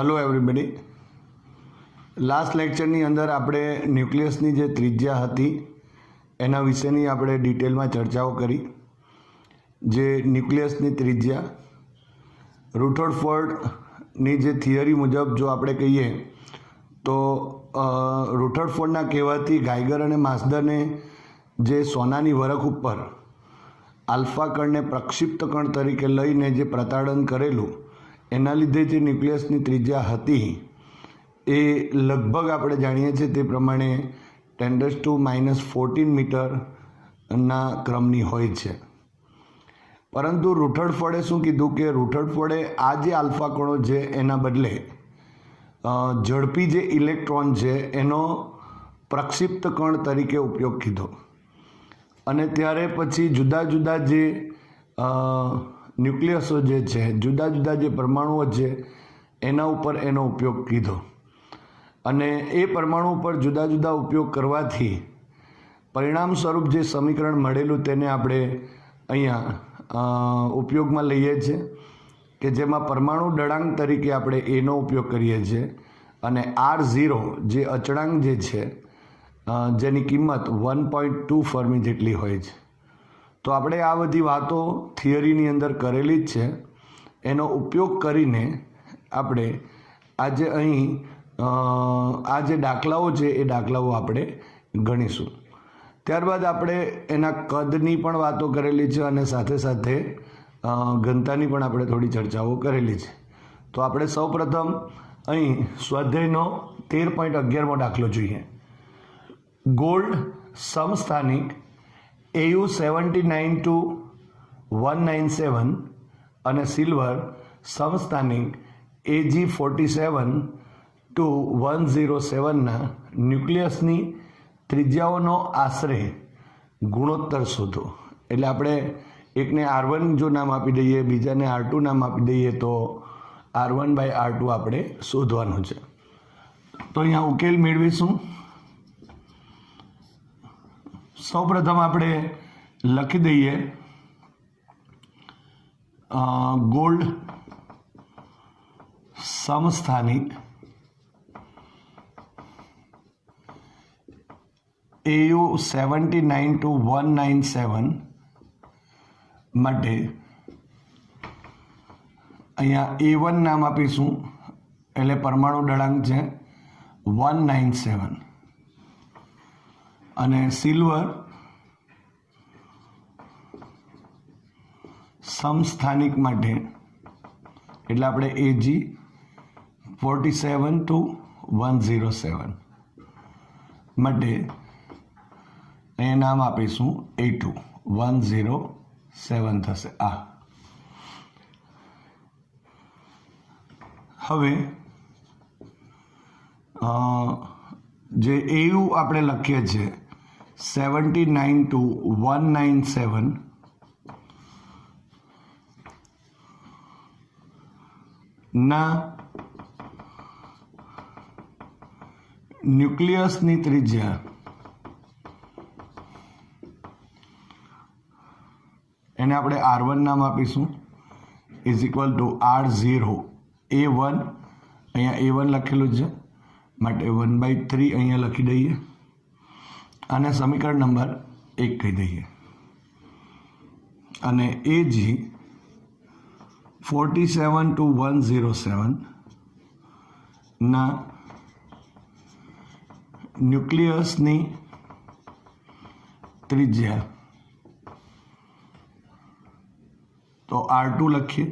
Hello everybody. Last लेक्चरनी अंदर આપણે ન્યુક્લિયસની જે ત્રિજ્યા હતી એના વિશેની આપણે ડિટેલમાં ચર્ચાઓ કરી। જે ન્યુક્લિયસની ત્રિજ્યા રુથરફોર્ડની જે થિયરી મુજબ જો આપણે કહીએ તો રુથરફોર્ડના કહેવાથી ગાઈગર અને માસ્દરને જે સોનાની વરખ ઉપર આલ્ફા કણને પ્રક્ષિપ્ત કણ તરીકે લઈને જે પ્રતાડન કરેલું એના લીધે જે ન્યુક્લિયસની ત્રિજ્યા હતી એ લગભગ આપણે જાણીએ છીએ તે પ્રમાણે 10⁻⁻14 મીટરના ક્રમની હોય છે। પરંતુ રુથરફોર્ડે શું કીધું કે રુથરફોર્ડે આ જે આલ્ફા કણો છે એના બદલે ઝડપી જે ઇલેક્ટ્રોન છે એનો પ્રક્ષિપ્ત કણ તરીકે ઉપયોગ કીધો અને ત્યારે પછી જુદા જુદા જે ન્યુક્લિયસો જે છે જુદા જુદા જે પરમાણુઓ છે એના ઉપર એનો ઉપયોગ કીધો અને એ પરમાણુ ઉપર જુદા જુદા ઉપયોગ કરવાથી પરિણામ સ્વરૂપ જે સમીકરણ મળેલું તેને આપણે અહીંયા ઉપયોગમાં લઈએ છીએ કે જેમાં પરમાણુ દળાંક તરીકે આપણે એનો ઉપયોગ કરીએ છીએ અને R0 જે અચળાંક જે છે જેની કિંમત 1.2 ફર્મી જેટલી હોય છે। તો આપણે આ બધી વાતો થિયરીની અંદર કરેલી જ છે, એનો ઉપયોગ કરીને આપણે આજે અહીં આ જે દાખલાઓ છે એ દાખલાઓ આપણે ગણીશું। ત્યારબાદ આપણે એના કદની પણ વાતો કરેલી છે અને સાથે સાથે ઘનતાની પણ આપણે થોડી ચર્ચાઓ કરેલી છે। તો આપણે સૌપ્રથમ અહીં સ્વાધ્યાયનો 13.11મો દાખલો જોઈએ। ગોલ્ડ સમસ્થાનિક AU 79 to 197 અને સિલ્વર સમસ્થાનિક AG 47 to 107ના ન્યુક્લિયસની ત્રિજ્યાઓનો આશરે ગુણોત્તર શોધો। એટલે આપણે એકને R1 જો નામ આપી દઈએ, બીજાને R2 નામ આપી દઈએ તો R1/R2 આપણે શોધવાનું છે। તો અહીંયા ઉકેલ મેળવીશું। સૌપ્રથમ આપણે લખી દઈએ ગોલ્ડ સમસ્થાનિક AU 79 to 197 માટે અહીંયા A1 નામ આપીશું એટલે પરમાણુ દળાંક છે 197 અને સિલ્વર સમસ્થાનિક માટે એટલે આપણે AG 47 to 107 માટે અહીંયા નામ આપીશું A2 107 થશે આ। હવે જે AU આપણે લખીએ છીએ 79 to 197 ના ન્યુક્લિયસની ત્રિજ્યા એને આપણે R1 નામ આપીશું is equal two R0 A1 અહીંયા A1 લખેલું છે માટે 1/3 અહીંયા લખી દઈએ અને સમીકરણ નંબર 1 કહી દઈએ અને AG 47 to 107 ના ન્યુક્લિયસની ત્રિજ્યા તો R2 લખીએ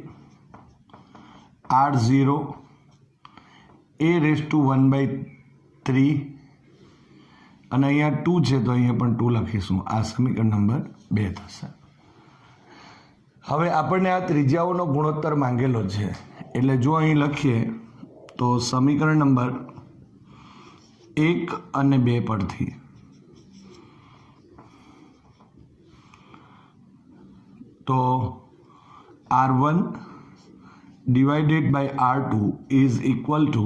R0 A⁻1/3 અને અહીંયા 2 છે તો અહીંયા પણ 2 લખીશું। આ સમીકરણ નંબર 2 થશે। હવે આપણને આ ત્રિજ્યાઓનો ગુણોત્તર માંગેલો છે એટલે જો અહીં લખીએ તો સમીકરણ નંબર 1 અને 2 પરથી તો R1 divided by R2 is equal to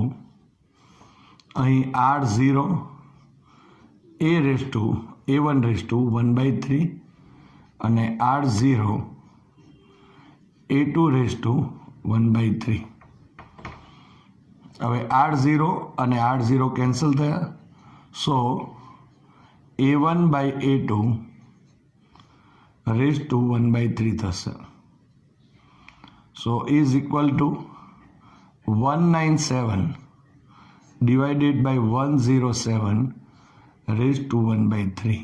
અહીં R0 A1/1/3 અને R0 A2 1/3 હવે R0 અને R0 કેન્સલ થયા, સો A1/A2 રેઝ ટુ 1/3 થશે. So is equal two 197 divided by 107 raised to 1/3.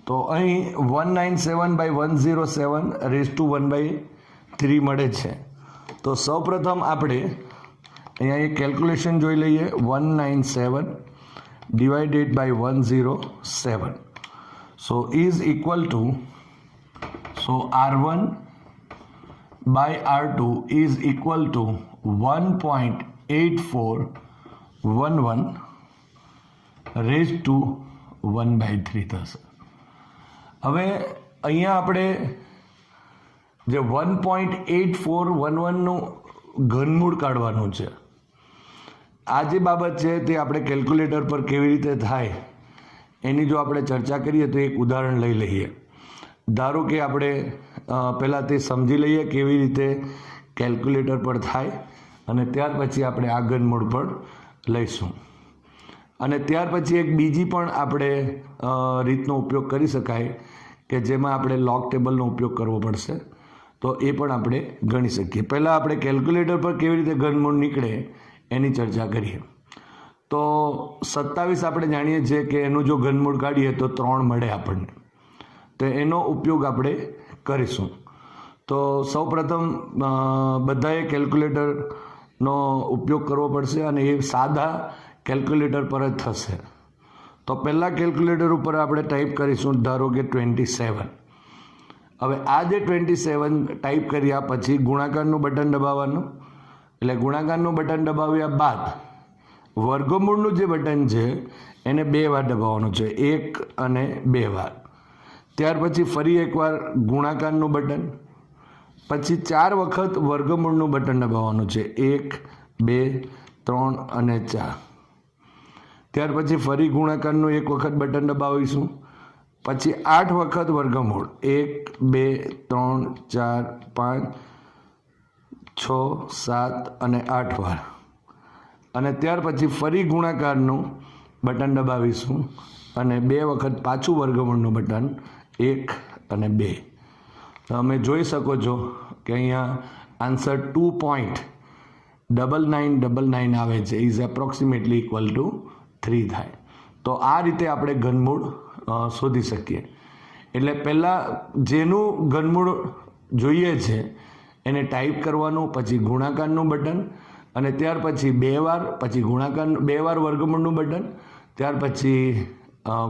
તો અહીં 197/107 raised to 1/3 મળે છે. તો સૌપ્રથમ આપણે અહીંયા એક કેલ્ક્યુલેશન જોઈ લઈએ. 197 divided by 107, so is equal to, so R1 by R2 is equal to 1.8411 raised to 1/3 થશે. હવે અહીંયા આપણે જે 1.8411નું ઘનમૂળ કાઢવાનું છે, આ જે બાબત છે તે આપણે કેલ્ક્યુલેટર પર કેવી રીતે થાય એની જો આપણે ચર્ચા કરીએ તો એક ઉદાહરણ લઈ લઈએ. ધારો કે આપણે પહેલાં તે સમજી લઈએ કેવી રીતે કેલ્ક્યુલેટર પર થાય અને ત્યાર પછી આપણે આ ઘનમૂળ પર લઈશું. અને ત્યાર પછી એક બીજી પણ આપણે રીતનો ઉપયોગ કરી શકાય કે જેમાં આપણે લોગ ટેબલનો ઉપયોગ કરવો પડશે, તો એ પણ આપણે ગણી શકીએ. પહેલાં આપણે કેલ્ક્યુલેટર પર કેવી રીતે ઘનમૂળ નીકળે એની ચર્ચા કરીએ. તો 27 આપણે જાણીએ છીએ કે એનું જો ઘનમૂળ કાઢીએ તો 3 મળે આપણને, તો એનો ઉપયોગ આપણે કરીશું. તો સૌપ્રથમ બધાએ કેલ્ક્યુલેટરનો ઉપયોગ કરવો પડશે અને એ સાદા કેલ્ક્યુલેટર પર જ થશે. તો પહેલાં કેલ્ક્યુલેટર ઉપર આપણે ટાઈપ કરીશું, ધારો કે 27. હવે આ જે 27 ટાઈપ કર્યા પછી ગુણાકારનું બટન દબાવવાનું, એટલે ગુણાકારનું બટન દબાવ્યા બાદ વર્ગમૂળનું જે બટન છે એને 2 વાર દબાવવાનું છે, 1 અને 2 વાર. ત્યાર પછી ફરી એકવાર ગુણાકારનું બટન, પછી 4 વખત વર્ગમૂળનું બટન દબાવવાનું છે, 1, 2, 3 અને 4. ત્યાર પછી ફરી ગુણાકારનું 1 વખત બટન દબાવીશું, પછી 8 વખત વર્ગમૂળ, 1, 2, 3, 4, 5, 6, 7 અને 8 વાર. અને ત્યાર પછી ફરી ગુણાકારનું બટન દબાવીશું અને 2 વખત પાછું વર્ગમૂળનું બટન, 1 અને 2. તમે જોઈ શકો છો કે અહીંયા આન્સર 2.9999 આવે છે, ઇઝ એપ્રોક્સિમેટલી ઇક્વલ ટુ 3 થાય. તો આ રીતે આપણે ઘનમૂળ શોધી શકીએ. એટલે પહેલાં જેનું ઘનમૂળ જોઈએ છે એને ટાઈપ કરવાનું, પછી ગુણાકારનું બટન અને ત્યાર પછી 2 વાર, પછી ગુણાકાર 2 વાર વર્ગમૂળનું બટન, ત્યાર પછી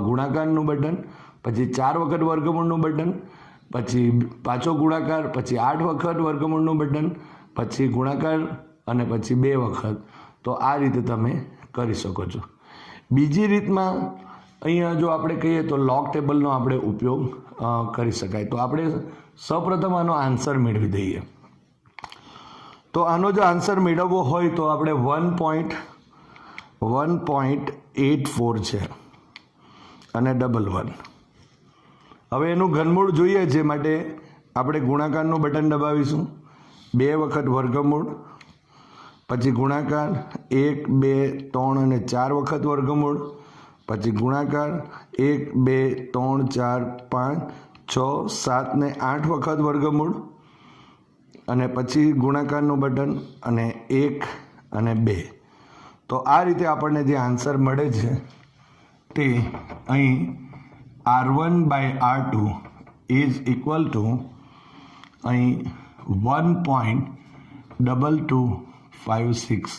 ગુણાકારનું બટન, પછી 4 વખત વર્ગમૂળનું બટન, પછી પાછો ગુણાકાર, પછી 8 વખત વર્ગમૂળનું બટન, પછી ગુણાકાર અને પછી 2 વખત. તો આ રીતે તમે કરી શકો છો. બીજી રીતમાં અહીંયા જો આપણે કહીએ તો લોગ ટેબલનો આપણે ઉપયોગ કરી શકાય. તો આપણે સૌપ્રથમ આનો આન્સર મેળવી દઈએ. તો આનો જો આન્સર મેળવવો હોય તો આપણે 1.84 છે અને 11. હવે એનું ઘનમૂળ જોઈએ છે માટે આપણે ગુણાકારનું બટન દબાવીશું, 2 વખત વર્ગમૂળ, પછી ગુણાકાર 1, 2, 3 અને 4 વખત વર્ગમૂળ, પછી ગુણાકાર 1, 2, 3, 4, 5, 6, 7 ને 8 વખત વર્ગમૂળ અને પછી ગુણાકારનું બટન અને 1 અને 2. તો આ રીતે આપણને જે આન્સર મળે છે તે અહીં R1/R2 ઇઝ ઇક્વલ ટુ અહીં 1.2256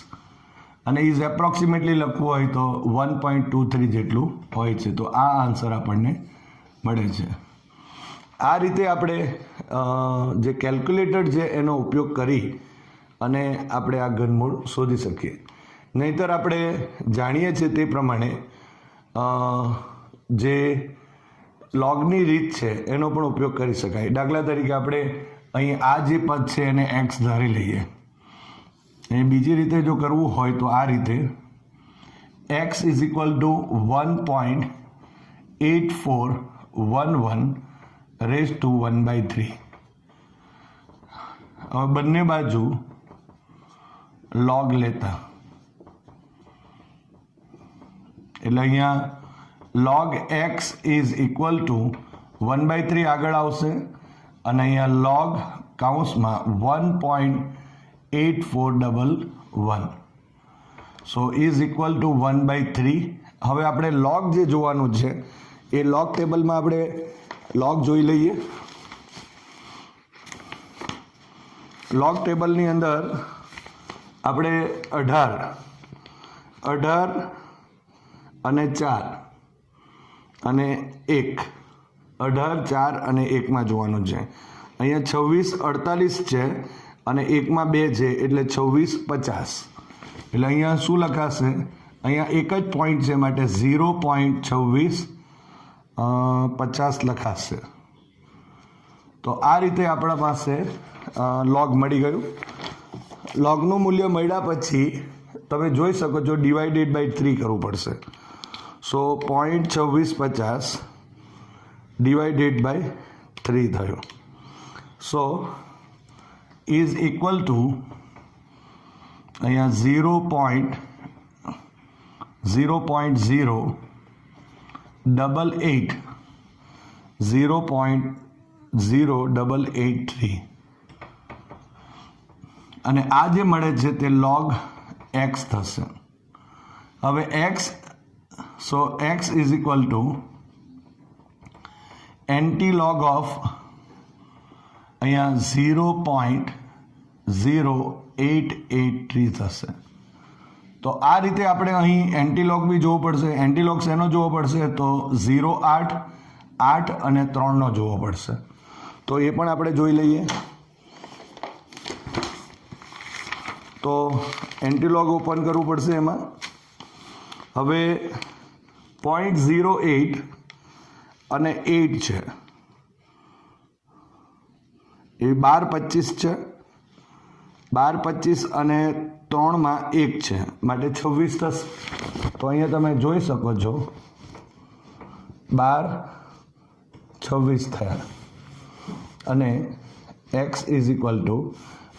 અને ઇઝ એપ્રોક્સિમેટલી લખવું હોય તો 1.23 જેટલું હોય છે. તો આ આન્સર આપણને મળે છે. આ રીતે આપણે જે કેલ્ક્યુલેટર છે એનો ઉપયોગ કરી અને આપણે આ ઘનમૂળ શોધી શકીએ. નહીંતર આપણે જાણીએ છીએ તે પ્રમાણે જે લોગની રીત છે એનો પણ ઉપયોગ કરી શકાય. દાખલા તરીકે આપણે અહીં આ જે પદ છે એને x ધારી લઈએ. એ બીજી રીતે જો કરવું હોય તો આ રીતે x is equal to 1.8411 raise to 1/3. હવે બંને બાજુ log લેતા, એટલે અહીંયા log x is equal two 1/3 આગળ આવશે અને અહીંયા log કૌંસમાં 1.8411, સો ઇઝ ઇક્વલ ટુ 1/3. હવે આપણે log જે જોવાનું છે એ log ટેબલમાં આપણે log જોઈ લઈએ. log ટેબલની અંદર આપણે 18 અને 4 અને 1, 18, 4 અને 1માં જોવાનું છે. અહીંયા 26, 48 છે અને 1માં 2 છે એટલે 26, 50. એટલે અહીંયા શું લખાશે? અહીંયા એક જ પોઈન્ટ છે માટે 0.2650 લખાશે. તો આ રીતે આપણા પાસે log મળી ગયું. logનું મૂલ્ય મળ્યા પછી તમે જોઈ શકો છો ડિવાઇડેડ બાય 3 કરવું પડશે. સો 0.2650 ડિવાઇડેડ બાય 3 થયો. સો ઇઝ ઇક્વલ ટુ અહીંયા 0.0883 અને આ જે મળે છે તે log x થશે. હવે x, so x is equal to એન્ટી-log ઓફ અહીંયા 0.0883 થશે. તો આ રીતે આપણે અહીં એન્ટી-log બી જોવો પડશે. એન્ટી-log શેનો જોવો પડશે? તો 0, 8, 8 અને 3નો જોવો પડશે. તો એ પણ આપણે જોઈ લઈએ. તો એન્ટી-log ઓપન કરવું પડશે એમાં. હવે 0.08 અને 8 છે એ 12, 25 છે. 12, 25 અને 3માં 1 છે માટે 26 થશે. તો અહીંયા તમે જોઈ શકો છો 12, 26 થયા અને x ઇઝ ઇક્વલ ટુ,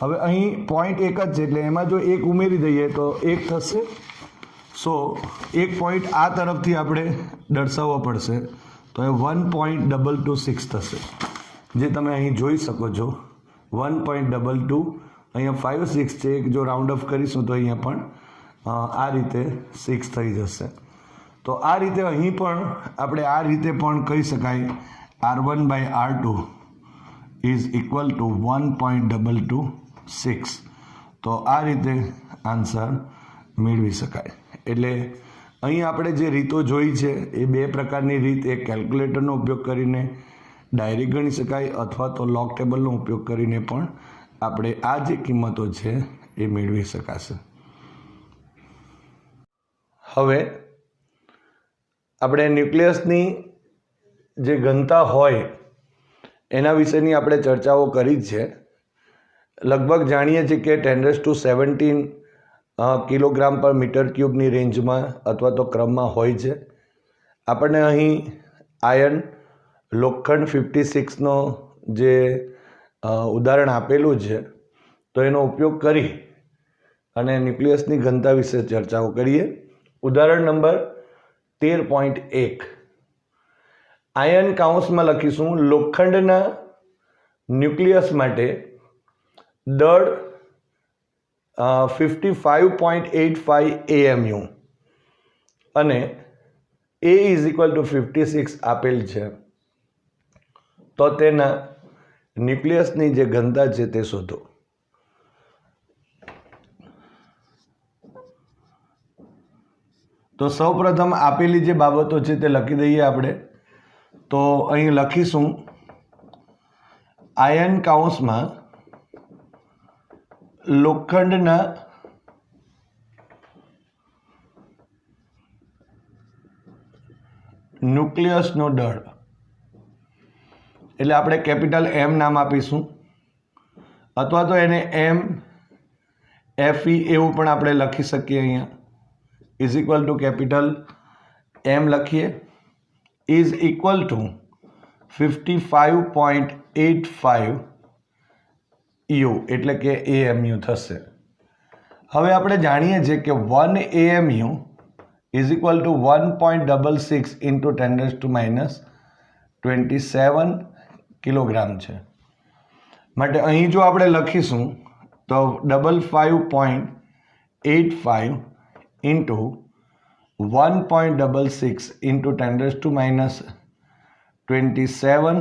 હવે અહીં પોઈન્ટ એક જ છે એટલે એમાં જો 1 ઉમેરી દઈએ તો 1 થશે. સો એક પોઈન્ટ આ તરફથી આપણે દર્શાવવો પડશે તો એ 1.226 થશે, જે તમે અહીં જોઈ શકો છો 1.22. અહીંયા 5, 6 છે, એક જો રાઉન્ડ ઓફ કરીશું તો અહીંયા પણ આ રીતે 6 થઈ જશે. તો આ રીતે અહીં પણ આપણે આ રીતે પણ કહી શકાય R1/R2 ઇઝ ઇક્વલ ટુ 1.226. તો આ રીતે આન્સર મેળવી શકાય. એટલે અહીં આપણે જે રીતો જોઈ છે એ 2 પ્રકારની રીત, એક કેલ્ક્યુલેટરનો ઉપયોગ કરીને ડાયરેક્ટ ગણી શકાય અથવા તો log ટેબલનો ઉપયોગ કરીને પણ આપણે આ જે કિંમતો છે એ મેળવી શકાશે. હવે આપણે ન્યુક્લિયસની જે ઘનતા હોય એના વિશેની આપણે ચર્ચાઓ કરી જ છે. લગભગ જાણીએ છીએ કે 10⁻17 કિલોગ્રામ પર મીટર ક્યુબની રેન્જમાં અથવા તો ક્રમમાં હોય છે. આપણને અહીં આયર્ન, લોખંડ 56નો જે ઉદાહરણ આપેલું છે તો એનો ઉપયોગ કરી અને ન્યુક્લિયસની ઘનતા વિશે ચર્ચાઓ કરીએ. ઉદાહરણ નંબર 13.1. આયર્ન કૌંસમાં લખીશું લોખંડના ન્યુક્લિયસ માટે દળ 55.85 AMU અને A ઇઝ ઇક્વલ ટુ 56 આપેલ છે. તો તેના ન્યુક્લિયસની જે ઘનતા છે તે શોધો. તો સૌપ્રથમ આપેલી જે બાબતો છે તે લખી દઈએ આપણે. તો અહીં લખીશું આયર્ન કૌંસમાં લોખંડના ન્યુક્લિયસનો દળ, એટલે આપણે કેપિટલ M નામ આપીશું અથવા તો એને MFE એવું પણ આપણે લખી શકીએ. અહીંયા is equal to capital M લખીએ, ઇઝ ઇક્વલ ટુ 55.85 યુ એટલે કે AMU થશે. હવે આપણે જાણીએ છીએ કે 1 AMU is equal two 1.66 into 10⁻27 kilogram છે. માટે અહીં જો આપણે લખીશું તો 55.85 ઇન્ટુ 1.66 ઇન્ટુ 10⁻27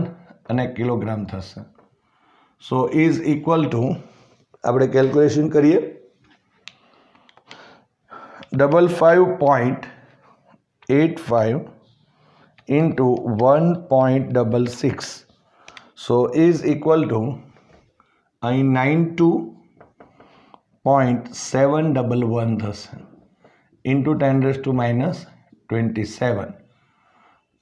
અને કિલોગ્રામ થશે. સો ઇઝ ઇક્વલ ટુ આપણે કેલ્ક્યુલેશન કરીએ 55.85 into 1.66 so is equal to અહીં 92.711 થશે ઇન્ટુ 10⁻27.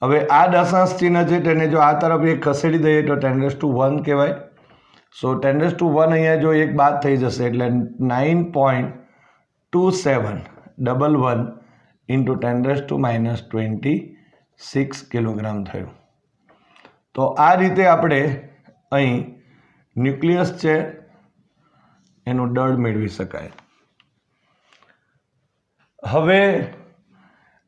હવે આ દશાંશ ચિહ્ન છે તેને જો આ તરફ એક ખસેડી દઈએ તો 10⁻1 કહેવાય. સો 10⁻1 અહીંયા જો એક બાદ થઈ જશે એટલે 9.2711 ઇન્ટુ 10⁻26 કિલોગ્રામ થયું. તો આ રીતે આપણે અહીં ન્યુક્લિયસ છે એનું દળ મેળવી શકાય. હવે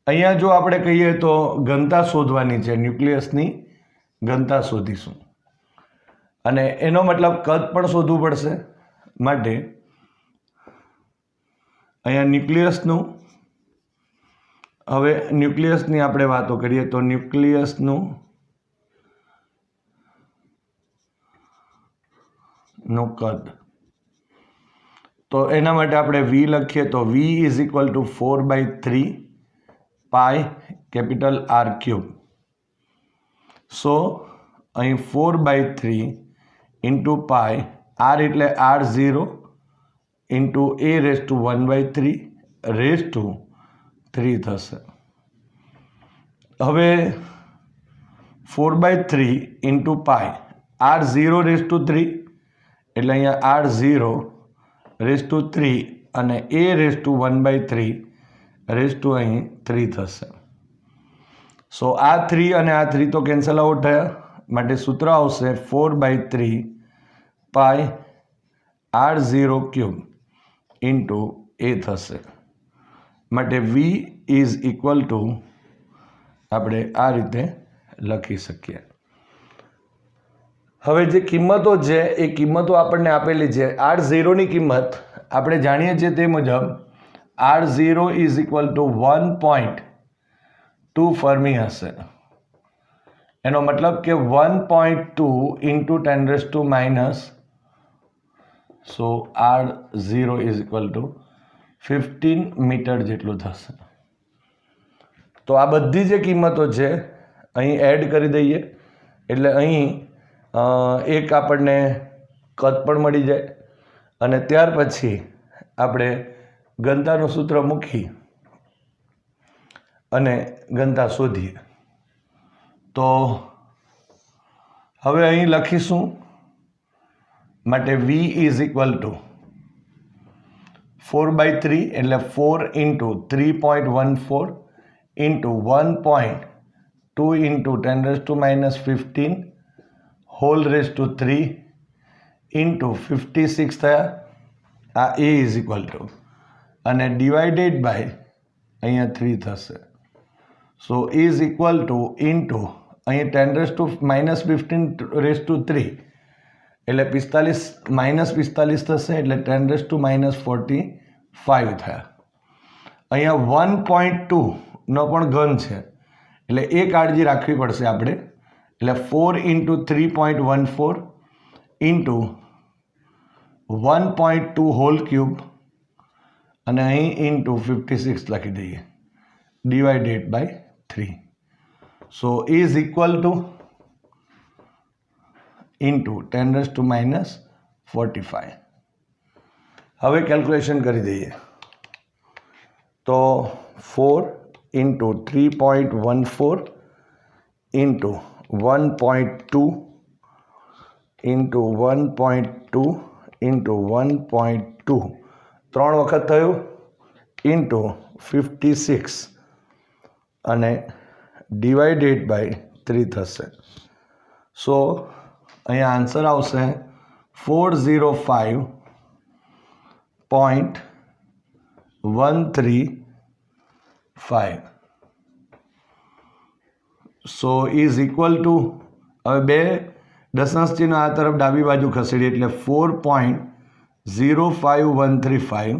અહીંયા જો આપણે કહીએ તો ઘનતા શોધવાની છે, ન્યુક્લિયસની ઘનતા શોધીશું અને એનો મતલબ કદ પણ શોધવું પડશે. માટે અહીંયા ન્યુક્લિયસની આપણે વાતો કરીએ તો ન્યુક્લિયસનું કદ, તો એના માટે આપણે V લખીએ તો V is equal to 4/3 pi capital R cube. So અહીં 4/3 ઇન્ટુ પાઈ R એટલે R0 into A raise to 1/3 raise to 3 થશે. હવે 4/3 into pi R0 rays to 3 એટલે અહીંયા R0 રેઝ ટુ 3 અને A raise to 1/3 raise to અહીં 3 થશે. સો આ 3 અને આ 3 તો કેન્સલ આઉટ થયા. માટે સૂત્ર આવશે 4/3 pi R0 cube into A થશે. માટે V ઇઝ ઇક્વલ ટુ આપણે આ રીતે લખી શકીએ. હવે જે કિંમતો છે એ કિંમતો આપણને આપેલી છે. R0ની કિંમત આપણે જાણીએ છીએ તે મુજબ R0 is equal two 1.2 fermi હશે. એનો મતલબ કે 1.2 into 10⁻, so R0 is equal to 15 metre જેટલું થશે. તો આ બધી જે કિંમતો છે અહીં એડ કરી દઈએ એટલે અહીં એક આપણને કદ પણ મળી જાય અને ત્યાર પછી આપણે ઘનતાનું સૂત્ર મૂકી અને ઘનતા શોધીએ. તો હવે અહીં લખીશું માટે V ઇઝ ઇક્વલ ટુ 4/3 એટલે 4 into 3.14 into 1.2 into 10⁻15 whole raise to 3 into 56 થયા. આ A ઇઝ ઇક્વલ ટુ અને ડિવાઇડેડ બાય અહીંયા 3 થશે. So is equal to into અહીં 10⁻15 રેઝ ટુ 3 એટલે 45 થશે એટલે 10⁻45 થયા. અહીંયા 1.2 નો પણ ઘન છે એટલે એ કાળજી રાખવી પડશે આપણે. એટલે 4 ઇન્ટુ 3.14 ઇન્ટુ 1.2 હોલ ક્યુબ અને અહીં ઇન્ટુ 56 લખી દઈએ divided by 3. So is equal to into 10⁻45. હવે કેલ્ક્યુલેશન કરી દઈએ તો 4 ઇન્ટુ 3.14 ઇન્ટુ 1.2 ઇન્ટુ 1.2 ઇન્ટુ 1.2 3 વખત થયું ઇન્ટુ 56 અને ડિવાઇડેડ બાય 3 થશે. સો અહીંયા આન્સર આવશે 405.135. સો ઇઝ ઇક્વલ ટુ, હવે બે દશાંશ ચિહ્ન આ તરફ ડાબી બાજુ ખસેડી એટલે 4.05135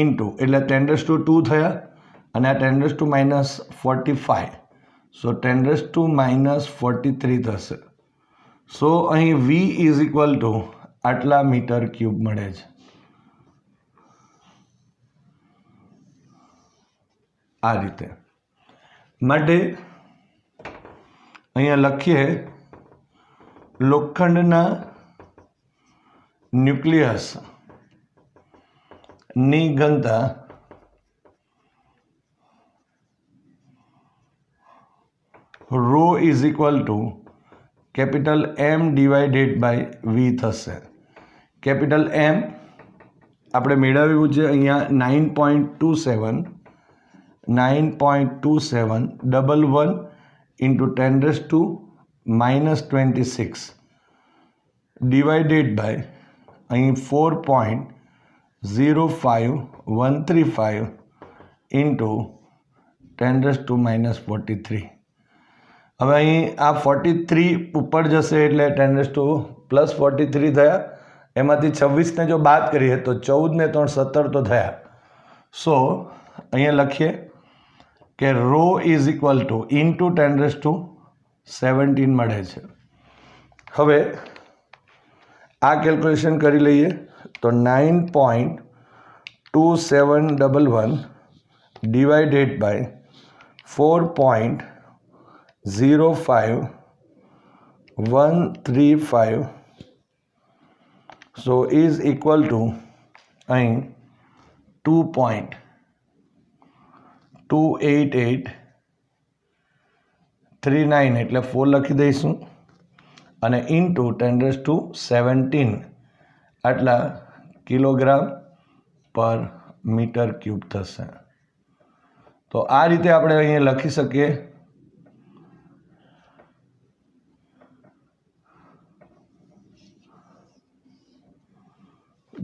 ઇન્ટુ એટલે 10⁻² થયા અને આ 10⁻⁻45, સો 10⁻⁻43 થશે. સો અહીં V ઇઝ ઇક્વલ ટુ આટલા મીટર ક્યુબ મળે છે. આ રીતે માટે અહીંયા લખીએ લોખંડના ન્યુક્લિયસની ઘનતા rho is equal to capital M divided by V થશે. કેપિટલ M આપણે મેળવ્યું છે અહીંયા 9.27 ઇન્ટુ 10⁻⁻26 ડિવાઇડેડ બાય અહીં 4.05135 ઇન્ટુ 10⁻⁻43. હવે અહીં આ 43 ઉપર જશે એટલે 10⁻+43 થયા, એમાંથી 26ને જો બાદ કરીએ તો 14 ને 3 17 તો થયા. સો અહીંયા લખીએ કે rho is equal to into 10⁻17 મળે છે. હવે આ કેલ્ક્યુલેશન કરી લઈએ તો 9.2711 divided by 4.05135 so is equal to અહીં 2.28839 એટલે 4 લખી દઈશું અને ઇન્ટુ 10⁻17 આટલા કિલોગ્રામ પર મીટર ક્યુબ થશે. તો આ રીતે આપણે અહીંયા લખી શકીએ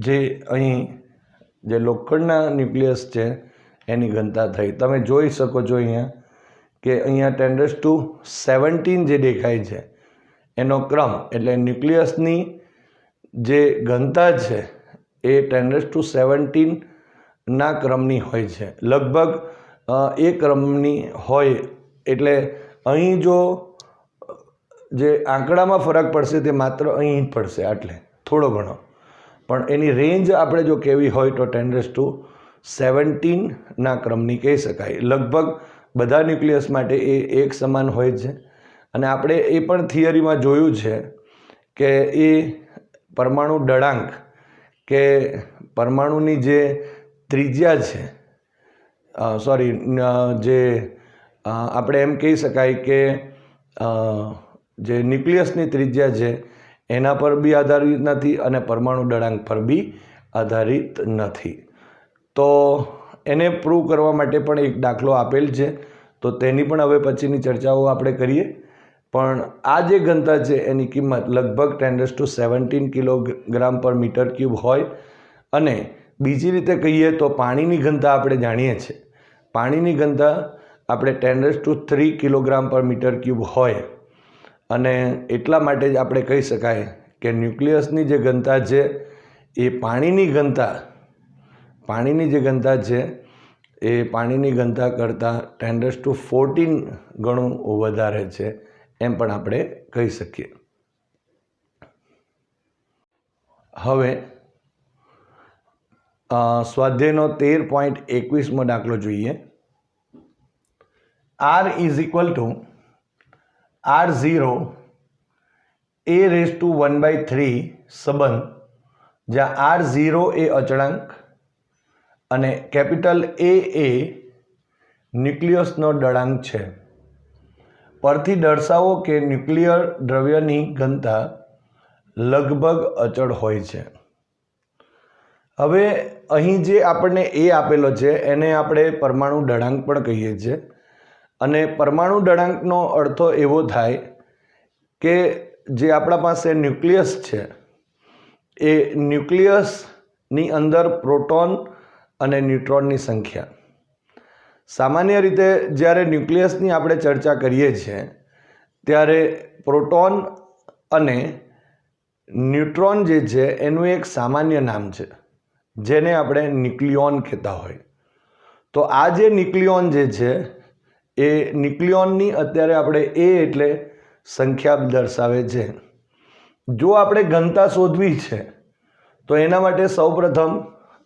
જે અહીં જે લોખંડના ન્યુક્લિયસ છે એની ઘનતા થઈ. તમે જોઈ શકો છો અહીંયા કે અહીંયા 10⁻17 જે દેખાય છે એનો ક્રમ એટલે ન્યુક્લિયસની જે ઘનતા છે એ 10⁻17 ના ક્રમની હોય છે, લગભગ એ ક્રમની હોય. એટલે અહીં જો જે આંકડામાં ફરક પડશે તે માત્ર અહીં જ પડશે, આટલે થોડો ઘણો, પણ એની રેન્જ આપણે જો કહેવી હોય તો 10⁻17 ના ક્રમની કહી શકાય. લગભગ બધા ન્યુક્લિયસ માટે એ એક સમાન હોય છે. અને આપણે એ પણ થિયરીમાં જોયું છે કે એ પરમાણુ દળાંક કે પરમાણુની જે ત્રિજ્યા છે જે આપણે એમ કહી શકાય કે જે ન્યુક્લિયસની ત્રિજ્યા છે એના પર બી આધારિત નથી અને પરમાણુ દળાંક પર બી આધારિત નથી. તો એને પ્રૂવ કરવા માટે પણ એક દાખલો આપેલ છે, તો તેની પણ હવે પછીની ચર્ચાઓ આપણે કરીએ. પણ આ જે ઘનતા છે એની કિંમત લગભગ 10⁻17 કિલોગ્રામ પર મીટર ક્યુબ હોય. અને બીજી રીતે કહીએ તો પાણીની ઘનતા આપણે જાણીએ છીએ, પાણીની ઘનતા આપણે 10⁻³ કિલોગ્રામ પર મીટર ક્યુબ હોય. અને એટલા માટે જ આપણે કહી શકાય કે ન્યુક્લિયસની જે ઘનતા છે એ પાણીની જે ઘનતા છે એ પાણીની ઘનતા કરતાં 10⁻14 ગણું વધારે છે એમ પણ આપણે કહી શકીએ. હવે સ્વાધ્યાયનો 13.21મો દાખલો જોઈએ. R is equal two R0 a⁻⁴ સંબંધ, જ્યાં R0 એ અચળાંક અને કેપિટલ A એ ન્યુક્લિયસનો દળાંક છે. પરથી દર્શાવો કે ન્યુક્લિયર દ્રવ્યની ઘનતા લગભગ અચળ હોય છે. હવે અહીં જે આપણને A આપેલો છે એને આપણે પરમાણુ દળાંક પણ કહીએ છીએ. અને પરમાણુ દળાંકનો અર્થ એવો થાય કે જે આપણા પાસે ન્યુક્લિયસ છે એ ન્યુક્લિયસની અંદર પ્રોટોન અને ન્યુટ્રોનની સંખ્યા. સામાન્ય રીતે જ્યારે ન્યુક્લિયસની આપણે ચર્ચા કરીએ છીએ ત્યારે પ્રોટોન અને ન્યુટ્રોન જે છે એનું એક સામાન્ય નામ છે જેને આપણે ન્યુક્લિયોન કહેતા હોય. તો આ જે ન્યુક્લિયોન જે છે એ ન્યુક્લિયોનની અત્યારે આપણે એ એટલે સંખ્યા દર્શાવે છે. જો આપણે ઘનતા શોધવી છે તો એના માટે સૌપ્રથમ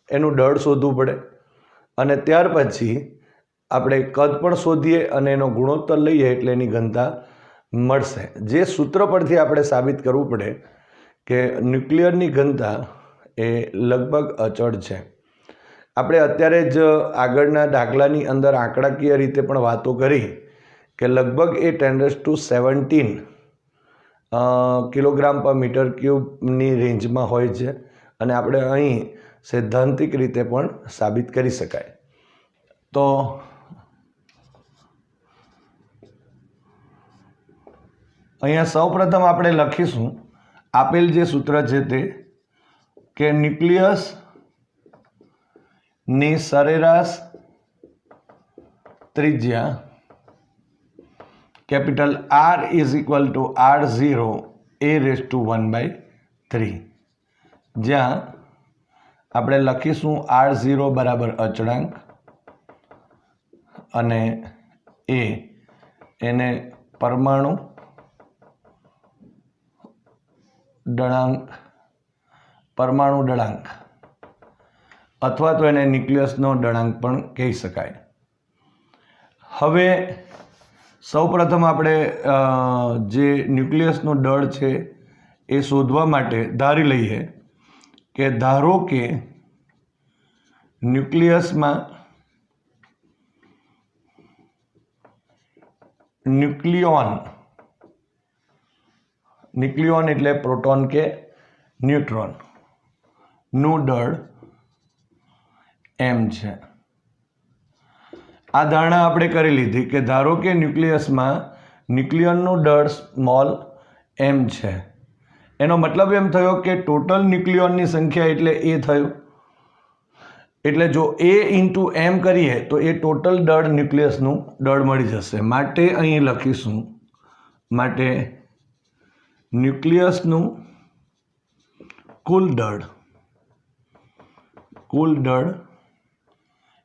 એનું દળ શોધવું પડે અને ત્યાર પછી આપણે કદ પણ શોધીએ અને એનો ગુણોત્તર લઈએ એટલે એની ઘનતા મળશે. જે સૂત્ર પરથી આપણે સાબિત કરવું પડે કે ન્યુક્લિયરની ઘનતા એ લગભગ અચળ છે. આપણે અત્યારે જ આગળના દાખલાની અંદર આંકડાકીય રીતે પણ વાતો કરી કે લગભગ એ 10⁻17 કિલોગ્રામ પર મીટર ક્યુબની રેન્જમાં હોય છે અને આપણે અહીં સૈદ્ધાંતિક રીતે પણ સાબિત કરી શકાય. તો અહીંયા સૌપ્રથમ આપણે લખીશું આપેલ જે સૂત્ર છે તે કે ન્યુક્લિયસની સરેરાશ ત્રિજ્યા capital R is equal two R0 જ્યાં આપણે લખીશું R0 બરાબર અચળાંક અને એને પરમાણુ દળાંક અથવા તો એને ન્યુક્લિયસનો દળાંક પણ કહી શકાય. હવે સૌપ્રથમ આપણે જે ન્યુક્લિયસનો દળ છે એ શોધવા માટે ધારી લઈએ કે ધારો કે ન્યુક્લિયોન એટલે પ્રોટોન કે ન્યુટ્રોન નું દળ m છે. આ ધારણા આપણે કરી લીધી કે ધારો કે ન્યુક્લિયનનું દળ સ્મોલ m છે. એનો મતલબ એમ થયો કે ટોટલ ન્યુક્લિયોનની સંખ્યા એટલે એ થયું. એટલે જો a ઇન્ટુ m કરીએ તો એ ટોટલ દળ ન્યુક્લિયસનું દળ મળી જશે. માટે અહીં લખીશું માટે ન્યુક્લિયસનું કુલ દળ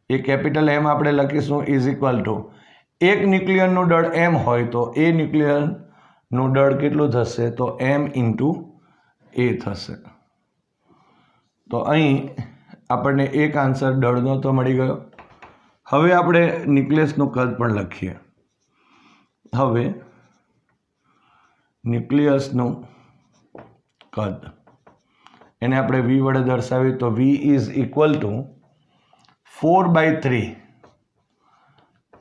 એ કેપિટલ M આપણે લખીશું ઇઝ ઇક્વલ ટુ એક ન્યુક્લિયનનું દળ m હોય તો એ ન્યુક્લિયનનું દળ કેટલું થશે તો m ઇન્ટુ a થશે. તો અહીં આપણને એક આન્સર દળનો તો મળી ગયો. હવે આપણે ન્યુક્લિયસનું કદ પણ લખીએ. હવે ન્યુક્લિયસનું કદ એને આપણે v વડે દર્શાવીએ તો v is equal to 4/3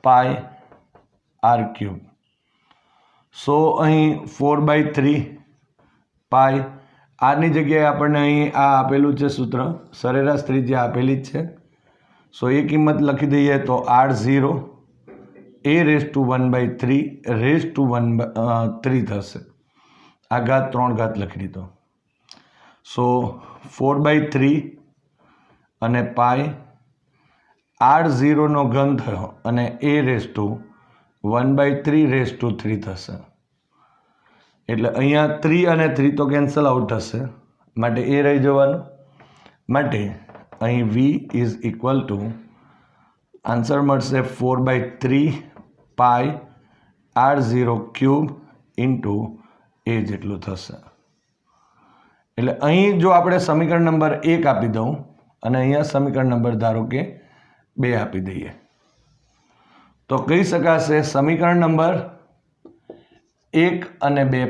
pi r³. સો અહીં 4/3 પાઈ આરની જગ્યાએ આપણને અહીં આ આપેલું છે સૂત્ર સરેરાશ ત્રિજ્યા આપેલી જ છે. સો એ કિંમત લખી દઈએ તો R0 a⁻⁴ થશે. આ ઘાત 3 ઘાત લખી દીધો. સો 4/3 અને પાઈ R0નો ઘન થયો અને a⁻⁴ થશે. એટલે અહીંયા 3 અને 3 તો કેન્સલ આઉટ થશે માટે એ રહી જવાનું. માટે અહીં v is equal to answer મળશે 4/3 પાઈ R0³ ઇન્ટુ a જેટલું થશે. એટલે અહીં જો આપણે સમીકરણ નંબર 1 આપી દઉં અને અહીંયા સમીકરણ નંબર ધારો કે 2 આપી દઈએ તો કહી શકાશે સમીકરણ નંબર 1 અને 2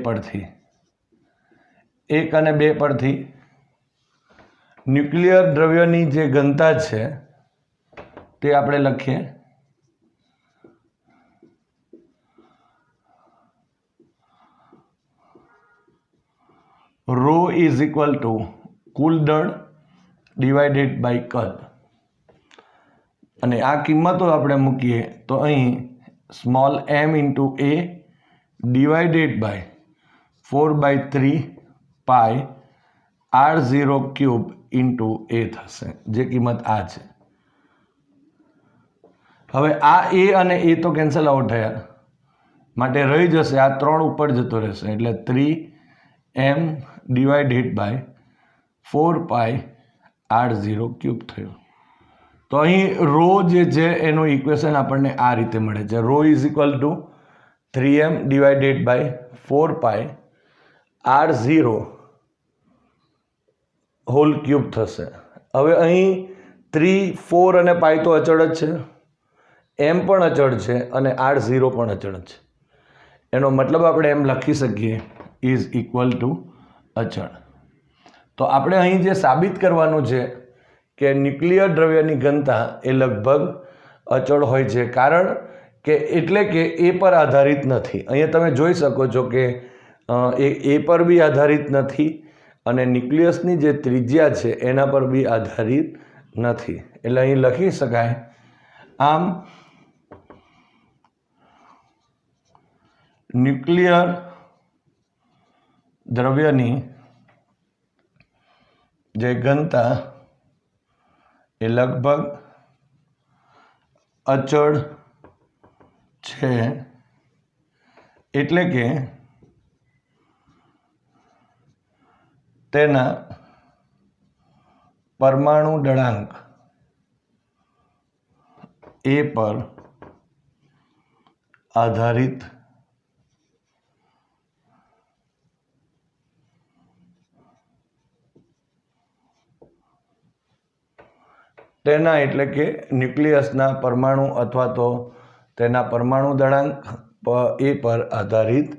પરથી ન્યુક્લિયર દ્રવ્યની જે ઘનતા છે તે આપણે લખીએ. ρ ઇઝ ઇક્વલ ટુ કુલ દળ ડિવાઇડેડ બાય કદ. અને આ કિંમતો આપણે મૂકીએ તો અહીં small m into a divided by 4/3 pi r0 cube into a થશે, જે કિંમત આ છે. હવે આ a અને a તો કેન્સલ આઉટ થયા, માટે રહી જશે આ 3 ઉપર જતો રહેશે, એટલે 3m divided by 4 pi r0 cube થયો. તો અહીં રો જે છે એનું ઇક્વેશન આપણને આ રીતે મળે છે. Rho is equal to 3m divided by 4 pi r0 whole cube થશે. હવે અહીં 3, 4 અને પાઈ તો અચળ જ છે, m પણ અચળ છે અને r0 પણ અચળ છે. એનો મતલબ આપણે એમ લખી શકીએ ઇઝ ઇક્વલ ટુ અચળ. તો આપણે અહીં જે સાબિત કરવાનું છે કે ન્યુક્લિયર દ્રવ્યની ઘનતા એ લગભગ અચળ હોય છે, કારણ કે એટલે કે એ પર આધારિત નથી. અહીંયા તમે જોઈ શકો છો કે એ પર બી આધારિત નથી અને ન્યુક્લિયસની જે ત્રિજ્યા છે એના પર બી આધારિત નથી. એટલે અહીં લખી શકાય આમ ન્યુક્લિયર દ્રવ્યની જે ઘનતા એ લગભગ અચળ છે, એટલે કે તેના પરમાણુ દળાંક એ પર આધારિત તેના એટલે કે ન્યુક્લિયસના પરમાણુ અથવા તો તેના પરમાણુ દળાંક એ પર આધારિત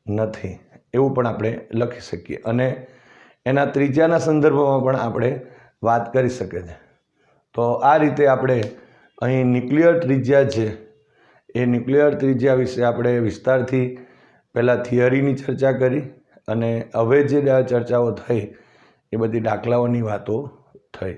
નથી, એવું પણ આપણે લખી શકીએ. અને એના ત્રિજ્યાના સંદર્ભમાં પણ આપણે વાત કરી શકીએ છીએ. તો આ રીતે આપણે અહીં ન્યુક્લિયર ત્રિજ્યા છે એ ન્યુક્લિયર ત્રિજ્યા વિશે આપણે વિસ્તારથી પહેલાં થિયરીની ચર્ચા કરી અને હવે જે ચર્ચાઓ થઈ એ બધી દાખલાઓની વાતો થઈ.